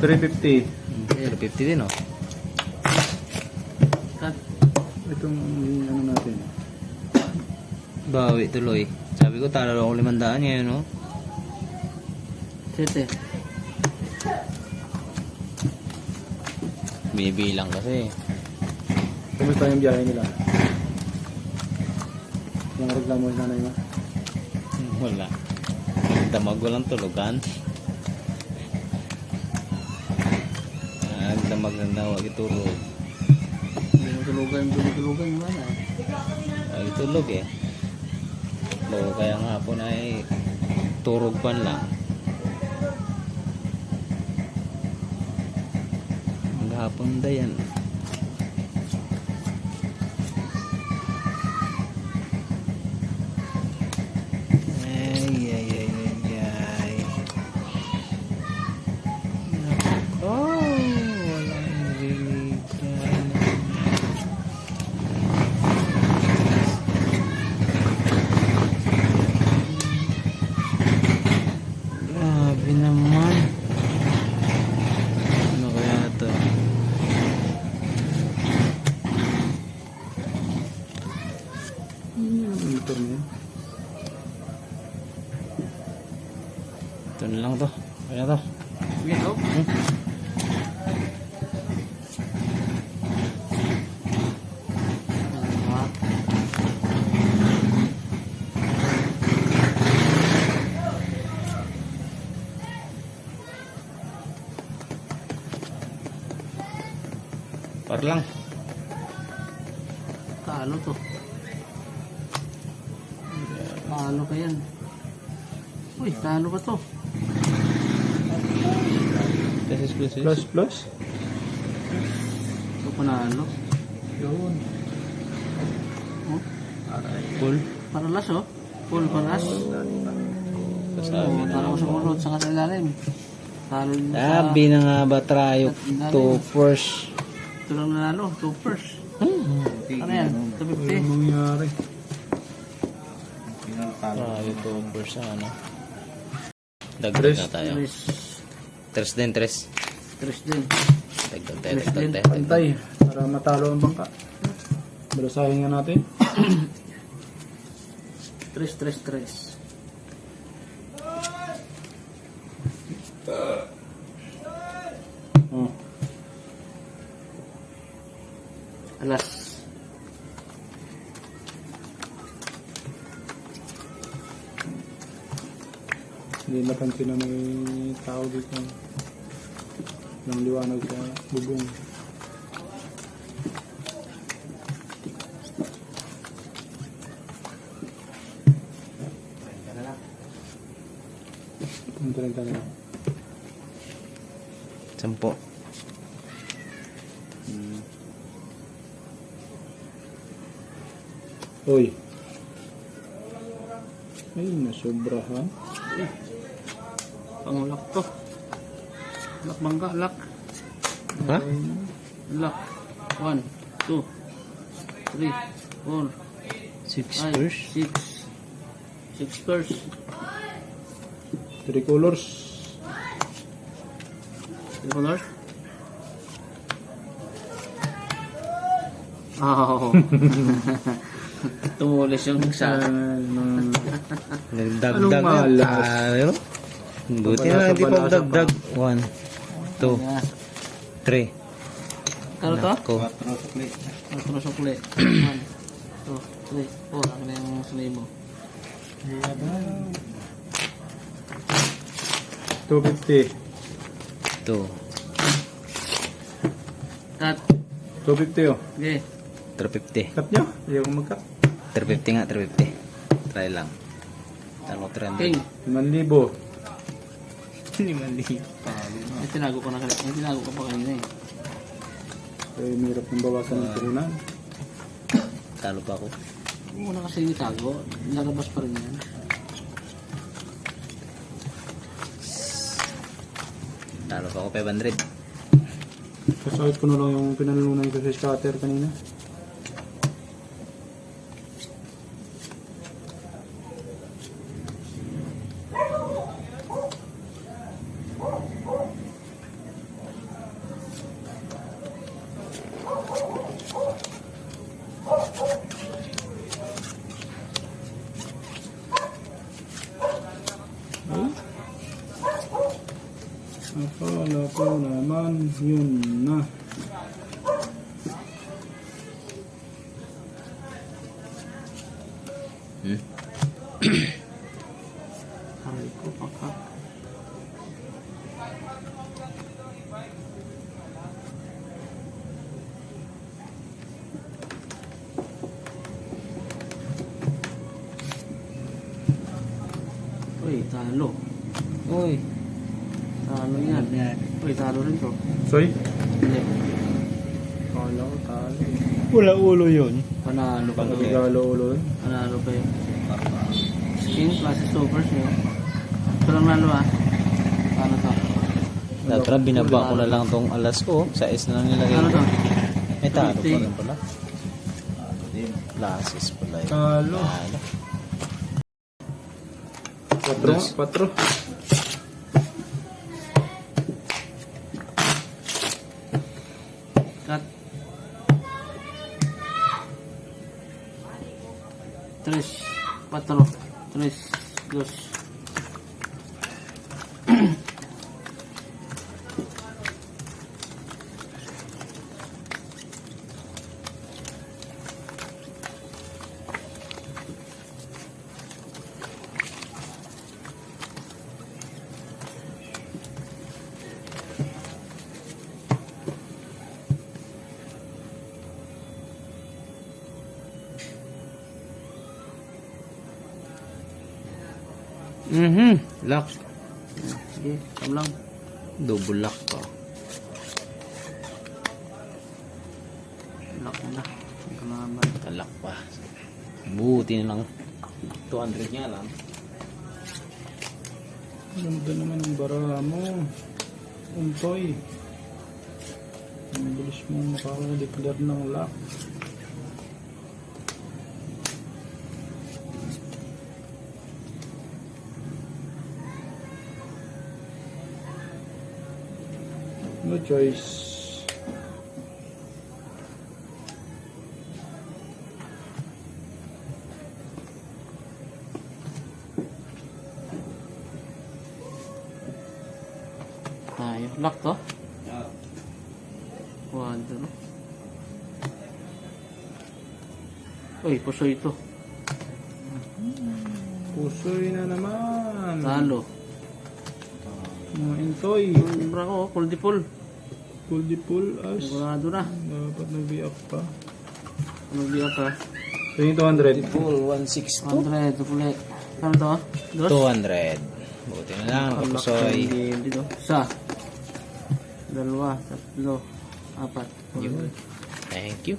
350. 350 din, oh. Cut. Itong ano natin. Bawi tuloy. Sabi ko, talo ako 500 ngayon, oh. 7. Binibilang kasi. Kumusta yung biyahe nila? Yung reklamo sa nanay mo? Wala. Damag walang tulugan. Damag na daw, itulog. Tulugan mo na. Ay, itulog eh. So, kaya nga po na ay turog pan lang. Maghapon da yan. Motor mo yan. Ito na lang to. Kaya to. Sige, go. Par lang. Talo to. Talo ka yan. Uy, talo ka to. Plus, plus. Ito panalo. Yun. Oh, Full. paralas oh. Full paralas. Sabi na. Talo ko sa kulot, saka sa ilalim. Talo din sa... Sabi na nga ba trayok to first. Ito lang nanalo, 2 first. Ano yan? 250. Ano nangyari? Trayok to first ano. Dagdag na tayo. Tres din, tres. Tres din. Dagdag tayo, Tres din. dagdag tayo. Pantay. Para matalo ang bangka. Balasahin nga natin. 3. Oh. Alas. Hindi napansin na may tao dito. Nang liwanag sa bubong. Ang 30 na. 10. Uy. Ay, nasobrahan. Panglak to. Lak bangka, lak. Ha? Lak. 1, 2, 3, 4, 6 5, first. 6. 6 first. 3 colors. Color? Oh. Tumulis yung sa... Nagdagdag Anong malas? tayo. Buti na hindi pa dagdag. 1, 2, 3. Ano to? Nako. 4 sukli. 1, 2, 3, 4. Ako na yung sumay mo. 250. 2. Cut. 250 oh. Okay. 350. Cut nyo? Ayaw ko mag-cut. 350 nga, 350. Try lang. Talo 300. King. 5,000. 5,000. May tinago ko na kanina. May tinago ko pa kanina eh. Ay, mahirap ng bawasan ng turunan. Talo pa ako. Huwag mo na kasi itago. Narabas pa rin yan. Talo pa ako 500. Kasakit ko na lang yung pinalunan ko sa scatter kanina. Akala ko naman yun na. Ay ko, pakak. Uy, talo. Uy. Talo yan. Uy, talo rin to. Soy? Hindi. Akala ko talo. Wala ulo yun. Panalo pa to. Regalo ulo. Panalo pa yun. King plus supers yun. Ito lang nalo ah. Paano to? Tatra, binaba ko na lang tong alas ko. Sa is na lang nilagay Ano ko. to? May talo pa 50. rin pala. Lasis pala yun. Talo. Talo. 4. Cut. 3, 4, 3, 2. Lock. Sige, kam lang. Double lock pa. Lock na. Ang kalaban. Talak pa. Buti na lang. 200 nga lang. Ganda naman ang bara mo. Untoy. Ang bilis mong makaka-declare ng lock. No choice. Tayo. Lock to? Wala no? Uy, puso ito. Pusoy na naman. Talo. Mga intoy. Yung bra ko, full di full. Full di full as. Sigurado na. Dapat nag-be-up pa. Mag-biyak ka. So yung 200. Full 160. 100, ulit. Ano to? Dos? 200. Buti na lang. Nakapusoy. Dito. Isa. Dalawa. Tatlo. Apat. Yun. Thank you.